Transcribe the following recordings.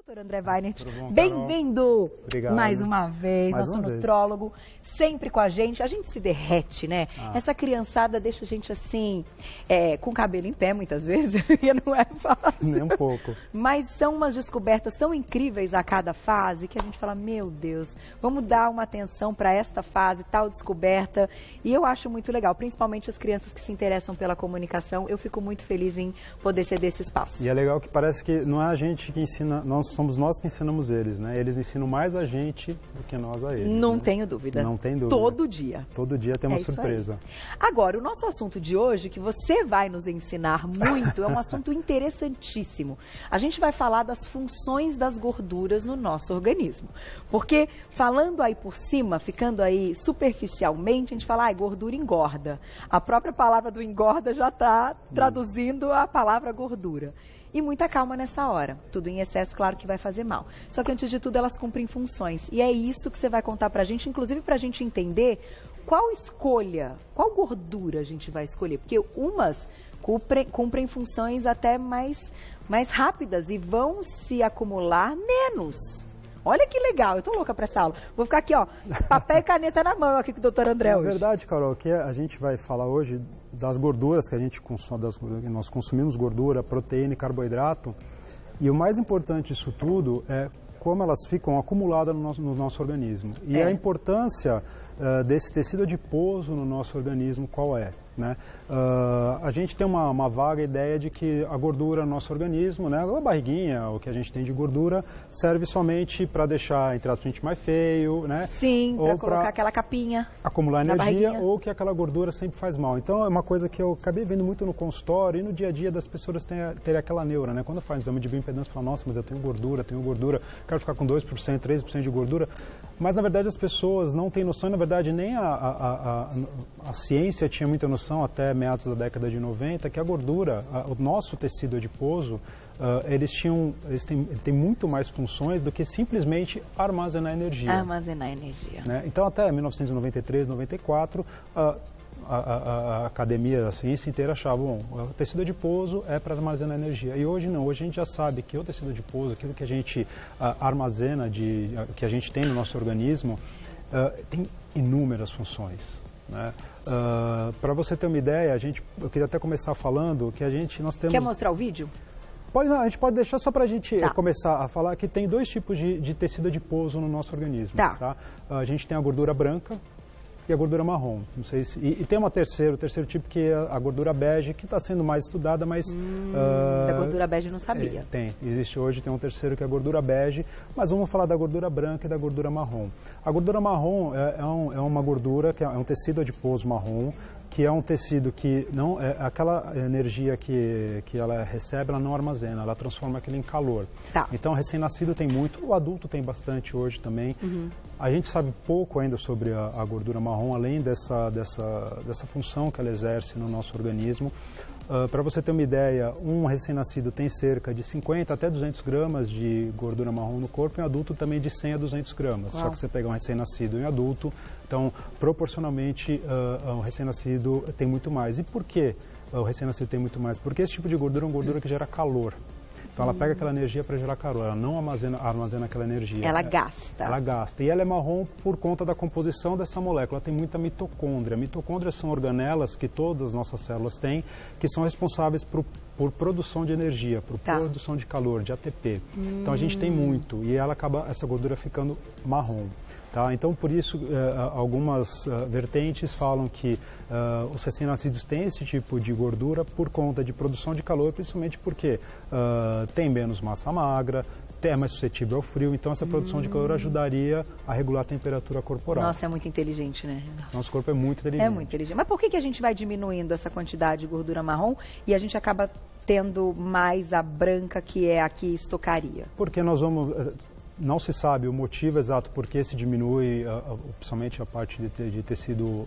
Doutor André Weinert, Bom, bem-vindo mais uma vez, mais nosso uma nutrólogo, sempre com a gente se derrete, né? Essa criançada deixa a gente assim, com o cabelo em pé muitas vezes, e não é fácil. Nem um pouco. Mas são umas descobertas tão incríveis a cada fase, que a gente fala, meu Deus, vamos dar uma atenção para esta fase, tal descoberta, e eu acho muito legal, principalmente as crianças que se interessam pela comunicação, eu fico muito feliz em poder ceder esse espaço. E é legal que parece que não é a gente que ensina, somos nós que ensinamos eles, né? Eles ensinam mais a gente do que nós a eles. Não né? tenho dúvida. Não tem dúvida. Todo dia. Todo dia tem uma surpresa. Aí. Agora, o nosso assunto de hoje, que você vai nos ensinar muito, é um assunto interessantíssimo. A gente vai falar das funções das gorduras no nosso organismo. Porque, falando aí por cima, ficando aí superficialmente, a gente fala, gordura engorda. A própria palavra do engorda já está traduzindo a palavra gordura. E muita calma nessa hora. Tudo em excesso, claro que vai fazer mal. Só que, antes de tudo, elas cumprem funções. E é isso que você vai contar pra gente, inclusive pra gente entender qual escolha, qual gordura a gente vai escolher. Porque umas cumprem funções até mais rápidas e vão se acumular menos. Olha que legal, eu tô louca pra essa aula. Vou ficar aqui, papel e caneta na mão aqui com o doutor André hoje. É verdade, Carol, que a gente vai falar hoje das gorduras que a gente consome, nós consumimos gordura, proteína e carboidrato. E o mais importante disso tudo é como elas ficam acumuladas no nosso organismo. E a importância desse tecido adiposo no nosso organismo, qual é? Né? A gente tem uma vaga ideia de que a gordura no nosso organismo, né, a barriguinha, o que a gente tem de gordura, serve somente para deixar, entre aspas, a gente mais feio, né? Sim, para colocar aquela capinha. Acumular energia, barriguinha. ou que aquela gordura sempre faz mal. Então é uma coisa que eu acabei vendo muito no consultório e no dia a dia das pessoas terem aquela neura, né? Quando faz exame de bioimpedância, fala, nossa, mas eu tenho gordura, quero ficar com 2%, 3% de gordura. Mas na verdade as pessoas não têm noção, na verdade nem a ciência tinha muita noção até meados da década de 90, que a gordura, o nosso tecido adiposo, ele tem muito mais funções do que simplesmente armazenar energia. Armazenar energia. Né? Então até 1993, 94, a academia, a ciência inteira achava, bom, o tecido adiposo é para armazenar energia. E hoje não, hoje a gente já sabe que o tecido adiposo, aquilo que a gente armazena, que a gente tem no nosso organismo, tem inúmeras funções. Né? Para você ter uma ideia, eu queria até começar falando que nós temos... Quer mostrar o vídeo? A gente pode deixar só para a gente começar a falar que tem dois tipos de tecido adiposo no nosso organismo. Tá? A gente tem a gordura branca e a gordura marrom. Não sei se, e tem o terceiro tipo, que é a gordura bege, que está sendo mais estudada, mas... Da gordura bege eu não sabia. Existe hoje, tem um terceiro que é a gordura bege, mas vamos falar da gordura branca e da gordura marrom. A gordura marrom é uma gordura, que é um tecido adiposo marrom, que é um tecido que não aquela energia que ela recebe, ela não armazena, ela transforma aquilo em calor. Então, o recém-nascido tem muito, o adulto tem bastante hoje também. A gente sabe pouco ainda sobre a gordura marrom, além dessa função que ela exerce no nosso organismo. Para você ter uma ideia, um recém-nascido tem cerca de 50 até 200 gramas de gordura marrom no corpo, e um adulto também de 100 a 200 gramas. Só que você pegar um recém-nascido e um adulto, então, proporcionalmente, um recém-nascido tem muito mais. E por que o recém-nascido tem muito mais? Porque esse tipo de gordura é uma gordura que gera calor. Então, ela pega aquela energia para gerar calor, ela não armazena aquela energia. Ela gasta. Ela gasta. E ela é marrom por conta da composição dessa molécula. Ela tem muita mitocôndria. Mitocôndrias são organelas que todas as nossas células têm, que são responsáveis por produção de energia, por produção de calor, de ATP. Então, a gente tem muito. E essa gordura ficando marrom. Então, por isso, algumas vertentes falam que os recém-nascidos têm esse tipo de gordura por conta de produção de calor, principalmente porque tem menos massa magra, é mais suscetível ao frio, então essa produção de calor ajudaria a regular a temperatura corporal. Nossa, é muito inteligente, né? Nosso corpo é muito inteligente. É muito inteligente. Mas por que a gente vai diminuindo essa quantidade de gordura marrom e a gente acaba tendo mais a branca, que é a que estocaria? Porque nós vamos... Não se sabe o motivo exato por que se diminui, principalmente a parte de tecido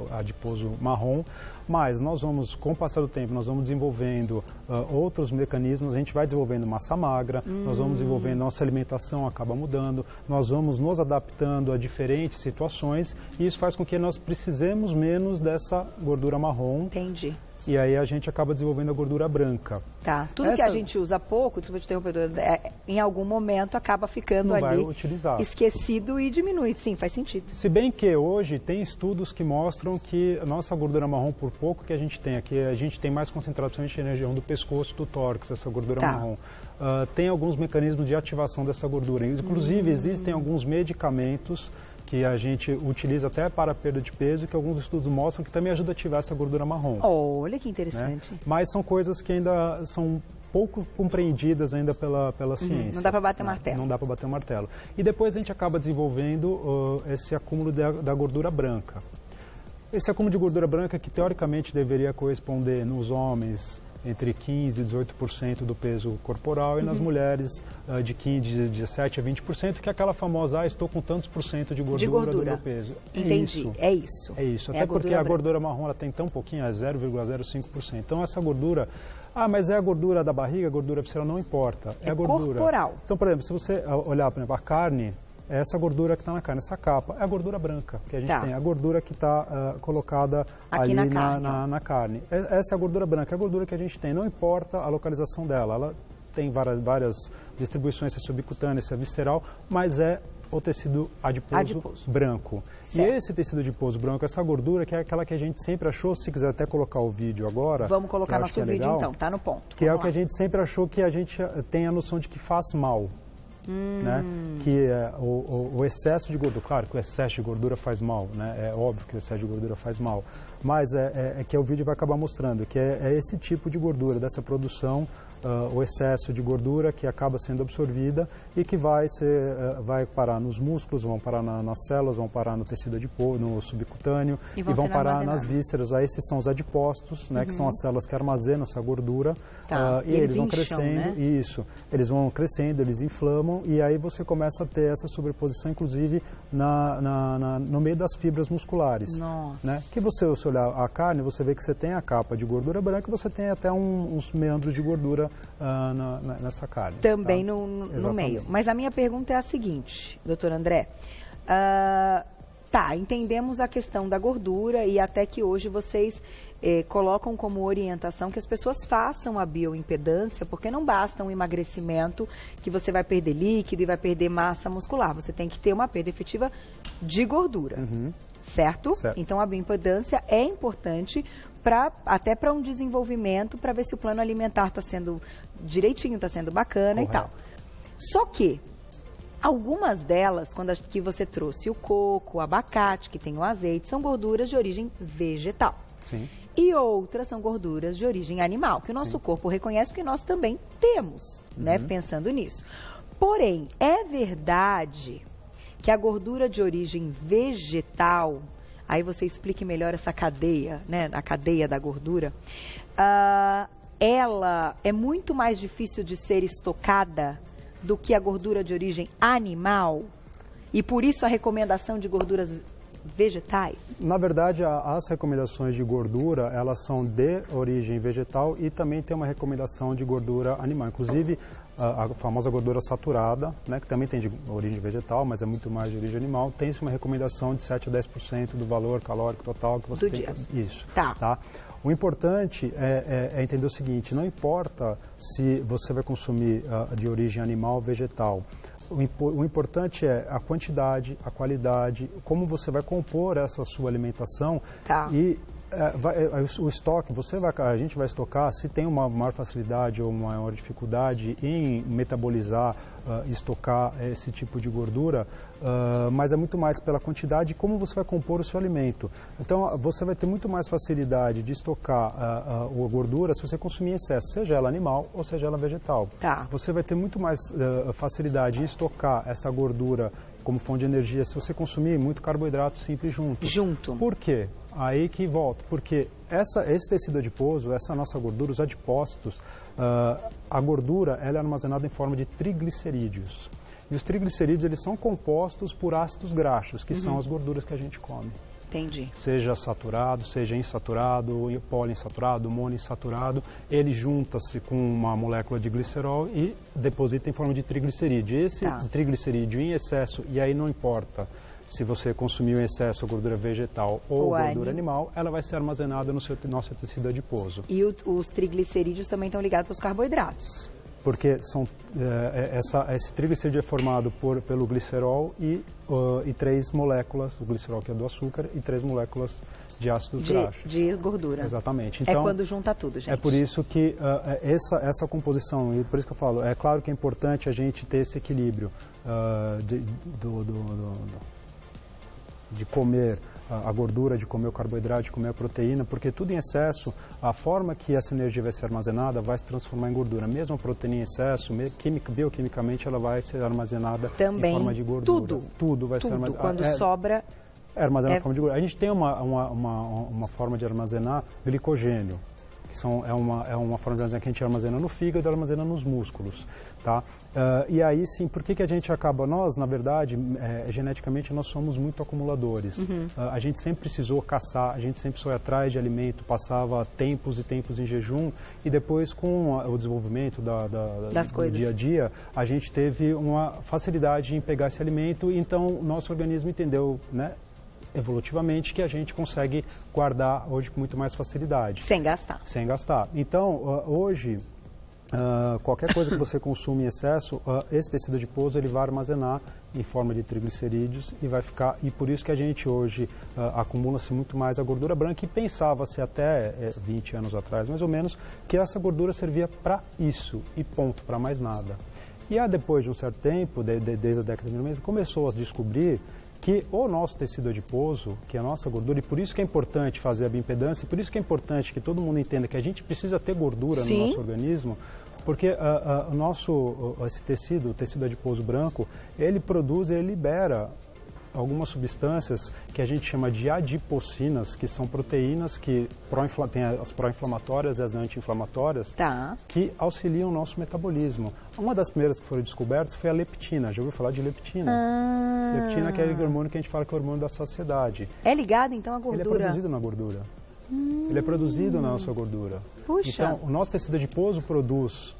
adiposo marrom, mas nós vamos, com o passar do tempo, nós vamos desenvolvendo outros mecanismos, a gente vai desenvolvendo massa magra, nós vamos desenvolvendo, nossa alimentação acaba mudando, nós vamos nos adaptando a diferentes situações, e isso faz com que nós precisemos menos dessa gordura marrom. Entendi. e aí a gente acaba desenvolvendo a gordura branca. Tá. Tudo que a gente usa pouco, desculpa te interromper, em algum momento acaba ficando ali esquecido e diminui. Sim, faz sentido. Se bem que hoje tem estudos que mostram que a nossa gordura marrom, por pouco que a gente tem aqui, a gente tem mais concentração na região do pescoço, do tórax, essa gordura marrom. Tem alguns mecanismos de ativação dessa gordura. Inclusive, existem alguns medicamentos que a gente utiliza até para a perda de peso, que alguns estudos mostram que também ajuda a ativar essa gordura marrom. Olha que interessante. Né? Mas são coisas que ainda são pouco compreendidas ainda pela ciência. Não dá para bater o martelo. Não dá para bater o martelo. E depois a gente acaba desenvolvendo esse acúmulo da gordura branca. Esse acúmulo de gordura branca que teoricamente deveria corresponder nos homens entre 15% e 18% do peso corporal e nas mulheres de 17% a 20%, que é aquela famosa, estou com tantos por cento de gordura do meu peso. Entendi, é isso. É isso, até porque a gordura marrom ela tem tão pouquinho, é 0,05%. Então essa gordura, mas é a gordura da barriga, a gordura visceral, não importa. É a gordura corporal. Então, por exemplo, se você olhar, por exemplo, a carne, essa gordura que está na carne, essa capa, é a gordura branca que a gente tem, a gordura que está colocada aqui ali na carne. Essa é a gordura branca, é a gordura que a gente tem, não importa a localização dela, ela tem várias distribuições, se é subcutânea, se é visceral, mas é o tecido adiposo. Branco. Certo. E esse tecido adiposo branco, essa gordura, que é aquela que a gente sempre achou, se quiser até colocar o vídeo agora... Vamos colocar nosso vídeo então, tá no ponto. Que é o que a gente sempre achou que a gente tem a noção de que faz mal. Né? Que é o excesso de gordura, claro que o excesso de gordura faz mal, né? É óbvio que o excesso de gordura faz mal, mas é que o vídeo vai acabar mostrando que é esse tipo de gordura, dessa produção, o excesso de gordura que acaba sendo absorvida e que vai parar nos músculos, vão parar nas células, vão parar no tecido adiposo, no subcutâneo e vão parar nas vísceras. Aí esses são os adipócitos, né? Que são as células que armazenam essa gordura e eles vão crescendo, né? Eles vão crescendo, eles inflamam e aí você começa a ter essa sobreposição, inclusive no meio das fibras musculares. Nossa. Né? Que se olhar a carne, você vê que você tem a capa de gordura branca e você tem até uns meandros de gordura nessa carne. Também no meio. Mas a minha pergunta é a seguinte, doutor André. Entendemos a questão da gordura e até que hoje vocês colocam como orientação que as pessoas façam a bioimpedância, porque não basta um emagrecimento que você vai perder líquido e vai perder massa muscular. Você tem que ter uma perda efetiva de gordura. Certo? Então a bioimpedância é importante até para um desenvolvimento, para ver se o plano alimentar está sendo direitinho, está sendo bacana e tal. Só que algumas delas, que você trouxe o coco, o abacate, que tem o azeite, são gorduras de origem vegetal. Sim. E outras são gorduras de origem animal, que o nosso corpo reconhece que nós também temos, né? Pensando nisso. Porém, é verdade que a gordura de origem vegetal, aí você explique melhor essa cadeia, né? A cadeia da gordura, ela é muito mais difícil de ser estocada do que a gordura de origem animal? E por isso a recomendação de gorduras vegetais? Na verdade, as recomendações de gordura, elas são de origem vegetal e também tem uma recomendação de gordura animal. Inclusive, a famosa gordura saturada, né, que também tem de origem vegetal, mas é muito mais de origem animal, tem-se uma recomendação de 7 a 10% do valor calórico total que você tem. Isso. Tá. O importante é entender o seguinte, não importa se você vai consumir de origem animal ou vegetal, o importante é a quantidade, a qualidade, como você vai compor essa sua alimentação e o estoque, a gente vai estocar, se tem uma maior facilidade ou uma maior dificuldade em metabolizar, estocar esse tipo de gordura, mas é muito mais pela quantidade e como você vai compor o seu alimento. Então, você vai ter muito mais facilidade de estocar a gordura se você consumir em excesso, seja ela animal ou seja ela vegetal. Você vai ter muito mais facilidade em estocar essa gordura como fonte de energia se você consumir muito carboidrato simples junto. Por quê? Aí que volta, porque esse tecido adiposo, essa nossa gordura, os adipócitos, a gordura ela é armazenada em forma de triglicerídeos. E os triglicerídeos eles são compostos por ácidos graxos, que são as gorduras que a gente come. Entendi. Seja saturado, seja insaturado, poliinsaturado, monoinsaturado, ele junta-se com uma molécula de glicerol e deposita em forma de triglicerídeo. Esse triglicerídeo em excesso, e aí não importa Se você consumiu em excesso a gordura vegetal ou gordura animal, ela vai ser armazenada no nosso tecido adiposo. E os triglicerídeos também estão ligados aos carboidratos. Porque esse triglicerídeo é formado pelo glicerol e 3 moléculas, o glicerol que é do açúcar, e 3 moléculas de ácidos graxos. De gordura. Exatamente. Então, é quando junta tudo, gente. É por isso que essa composição, e por isso que eu falo, é claro que é importante a gente ter esse equilíbrio de comer a gordura, de comer o carboidrato, de comer a proteína, porque tudo em excesso, a forma que essa energia vai ser armazenada vai se transformar em gordura. Mesmo a proteína em excesso, bioquimicamente, ela vai ser armazenada em forma de gordura. Tudo vai ser armazenado. Quando sobra... É armazenado em forma de gordura. A gente tem uma forma de armazenar glicogênio, que é uma forma de armazenar que a gente armazena no fígado e armazena nos músculos. Tá? E aí sim, por que a gente acaba? Nós, na verdade, geneticamente, nós somos muito acumuladores. A gente sempre precisou caçar, a gente sempre precisou ir atrás de alimento, passava tempos e tempos em jejum, e depois, com o desenvolvimento do dia a dia, a gente teve uma facilidade em pegar esse alimento, então o nosso organismo entendeu, né, evolutivamente, que a gente consegue guardar hoje com muito mais facilidade. Sem gastar. Sem gastar. Então, hoje, qualquer coisa que você consuma em excesso, esse tecido adiposo ele vai armazenar em forma de triglicerídeos e vai ficar, e por isso que a gente hoje acumula-se muito mais a gordura branca, e pensava-se até 20 anos atrás, mais ou menos, que essa gordura servia para isso, e ponto, para mais nada. E depois de um certo tempo, desde a década de 1990, começou a descobrir que o nosso tecido adiposo, que é a nossa gordura, e por isso que é importante fazer a bioimpedância, e por isso que é importante que todo mundo entenda que a gente precisa ter gordura no nosso organismo, porque esse tecido, o tecido adiposo branco, ele libera algumas substâncias que a gente chama de adipocinas, que são proteínas que tem as pró-inflamatórias e as anti-inflamatórias, que auxiliam o nosso metabolismo. Uma das primeiras que foram descobertas foi a leptina. Já ouviu falar de leptina? Leptina, que é o hormônio que a gente fala que é o hormônio da saciedade. É ligado, então, à gordura? Ele é produzido na gordura. Ele é produzido na nossa gordura. Puxa. Então, o nosso tecido adiposo produz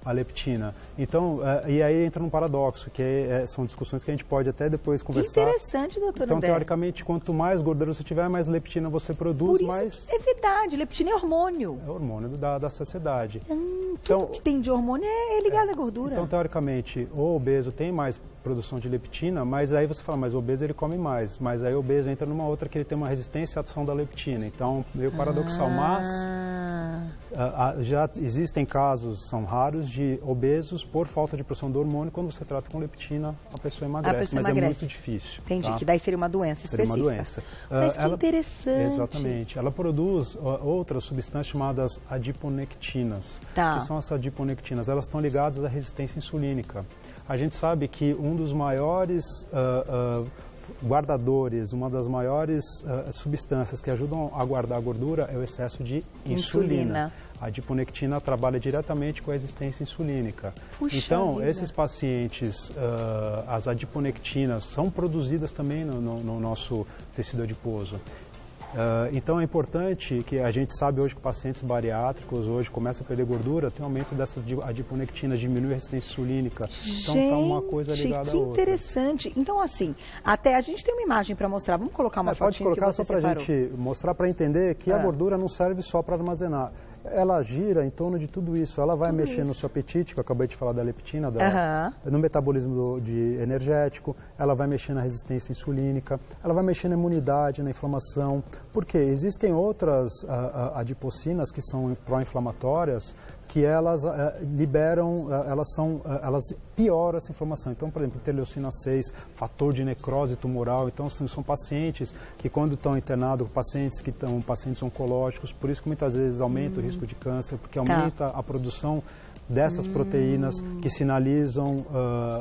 a leptina. Então, e aí entra num paradoxo, que são discussões que a gente pode até depois conversar. Que interessante, doutora. Então, teoricamente, quanto mais gordura você tiver, mais leptina você produz, mais... É verdade, leptina é hormônio. É hormônio da saciedade. Tudo que tem de hormônio é ligado à gordura. Então, teoricamente, o obeso tem mais produção de leptina, mas aí você fala, mas o obeso ele come mais. Mas aí o obeso entra numa outra que ele tem uma resistência à ação da leptina. Então, meio paradoxal, mas já existem casos, são raros, de obesos por falta de produção do hormônio. Quando você trata com leptina, a pessoa emagrece, mas é muito difícil. Entendi, que daí seria uma doença específica. Seria uma doença. Mas que interessante. Exatamente. Ela produz outras substâncias chamadas adiponectinas. Que são as adiponectinas. Elas estão ligadas à resistência insulínica. A gente sabe que um dos maiores guardadores, uma das maiores substâncias que ajudam a guardar a gordura é o excesso de insulina. A adiponectina trabalha diretamente com a resistência insulínica. Puxa então, vida. Esses pacientes, as adiponectinas são produzidas também no nosso tecido adiposo. Então é importante que a gente sabe hoje que pacientes bariátricos hoje começam a perder gordura, tem aumento dessas adiponectinas, diminui a resistência insulínica. Então está uma coisa ligada à outra. Que interessante. Então assim, até a gente tem uma imagem para mostrar. Vamos colocar uma fotinha Pode colocar que você só para a gente mostrar, para entender que a gordura não serve só para armazenar. Ela gira em torno de tudo isso. Ela vai mexer no seu apetite, que eu acabei de falar da leptina, no metabolismo energético, ela vai mexer na resistência insulínica, ela vai mexer na imunidade, na inflamação. Porque existem outras adipocinas que são pró-inflamatórias, que elas liberam, elas pioram essa inflamação. Então, por exemplo, interleucina 6, fator de necrose tumoral. Então, são pacientes que, quando estão internados, pacientes oncológicos, por isso que muitas vezes aumenta o risco de câncer, porque aumenta a produção dessas proteínas que sinalizam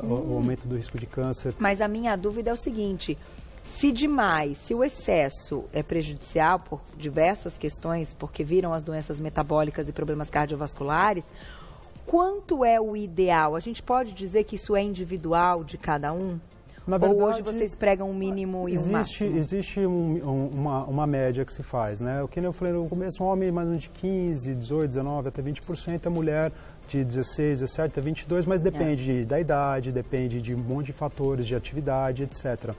o aumento do risco de câncer. Mas a minha dúvida é o seguinte: se o excesso é prejudicial por diversas questões, porque viram as doenças metabólicas e problemas cardiovasculares, quanto é o ideal? A gente pode dizer que isso é individual de cada um? Na verdade, ou hoje vocês pregam um mínimo e um máximo? Existe uma média que se faz, né? O que eu falei no começo, um homem mais ou menos de 15, 18, 19, até 20%, a mulher de 16, 17 até 22, mas depende da idade, depende de um monte de fatores, de atividade, etc.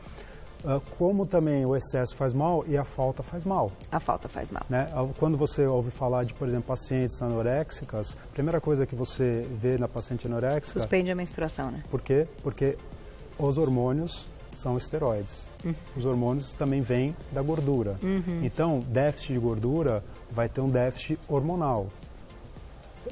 como também o excesso faz mal e a falta faz mal. A falta faz mal. Né? Quando você ouve falar de, por exemplo, pacientes anoréxicas, a primeira coisa que você vê na paciente anoréxica... Suspende a menstruação, né? Por quê? Porque os hormônios são esteroides. Os hormônios também vêm da gordura. Então, déficit de gordura vai ter um déficit hormonal.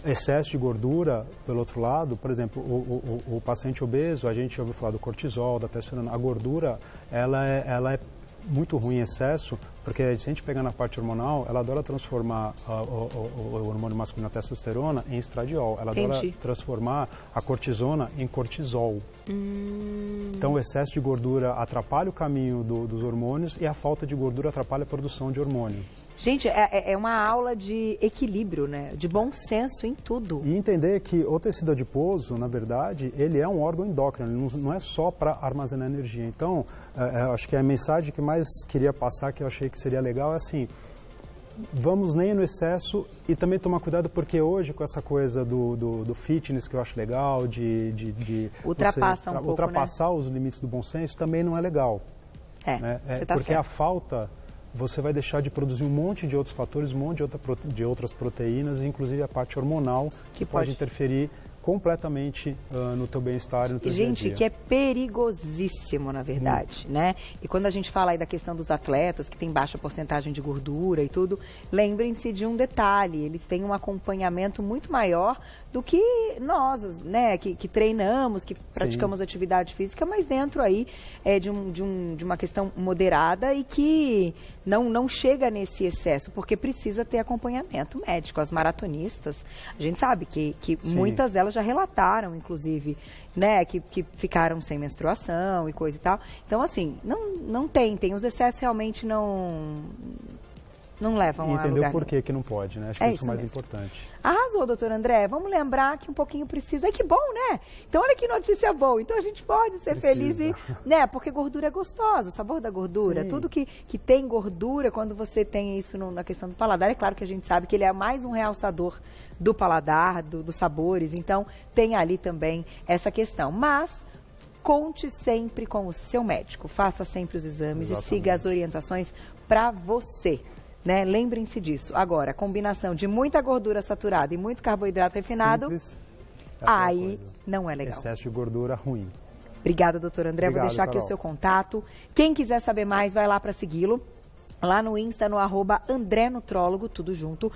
Excesso de gordura, pelo outro lado, por exemplo, o paciente obeso, a gente ouviu falar do cortisol, da testosterona. A gordura, ela é muito ruim em excesso, porque se a gente pegar na parte hormonal, ela adora transformar o hormônio masculino, a testosterona, em estradiol. Ela adora transformar a cortisona em cortisol. Então, o excesso de gordura atrapalha o caminho dos hormônios e a falta de gordura atrapalha a produção de hormônio. Gente, é uma aula de equilíbrio, né? De bom senso em tudo. E entender que o tecido adiposo, na verdade, ele é um órgão endócrino, ele não é só para armazenar energia. Então, acho que a mensagem que mais queria passar, que eu achei que seria legal, é assim, vamos nem no excesso e também tomar cuidado, porque hoje com essa coisa do fitness, que eu acho legal, de ultrapassar os limites do bom senso, também não é legal. Né? Porque certo. A falta... Você vai deixar de produzir um monte de outros fatores, um monte de outras proteínas, inclusive a parte hormonal, que pode interferir completamente no teu bem-estar e no teu dia a dia. Gente, que é perigosíssimo, na verdade, né? E quando a gente fala aí da questão dos atletas, que tem baixa porcentagem de gordura e tudo, lembrem-se de um detalhe, eles têm um acompanhamento muito maior do que nós, né? Que treinamos, que praticamos atividade física, mas dentro aí de uma questão moderada e que não chega nesse excesso, porque precisa ter acompanhamento médico. As maratonistas, a gente sabe que muitas delas já relataram, inclusive, né, que ficaram sem menstruação e coisa e tal. Então, assim, não tem os excessos realmente não levam a lugar. E entender o porquê que não pode, né? Acho que isso é o mais importante. Arrasou, doutor André. Vamos lembrar que um pouquinho precisa. E que bom, né? Então, olha que notícia boa. Então, a gente pode ser feliz e... né? Porque gordura é gostosa, o sabor da gordura. Sim. Tudo que tem gordura, quando você tem isso na questão do paladar, é claro que a gente sabe que ele é mais um realçador do paladar, dos sabores. Então, tem ali também essa questão. Mas... conte sempre com o seu médico. Faça sempre os exames e siga as orientações para você. Né? Lembrem-se disso. Agora, a combinação de muita gordura saturada e muito carboidrato refinado, aí não é legal. Excesso de gordura ruim. Obrigada, doutor André. Vou deixar aqui o seu contato. Quem quiser saber mais, vai lá para segui-lo. Lá no Insta, no @AndréNutrólogo, tudo junto,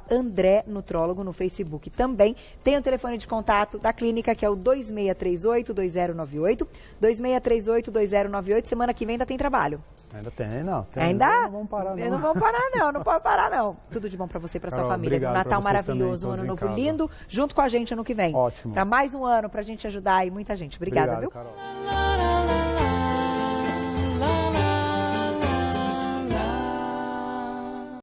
@AndréNutrólogo no Facebook também. Tem o telefone de contato da clínica, que é o 2638-2098, 2638-2098. Semana que vem ainda tem trabalho. Ainda tem, não. Ainda? Não vamos parar, não. Não vamos parar, não pode parar, não. Tudo de bom pra você e pra sua família. Um Natal maravilhoso, um ano novo lindo, junto com a gente ano que vem. Ótimo. Pra mais um ano, pra gente ajudar aí muita gente. Obrigada, viu? Carol.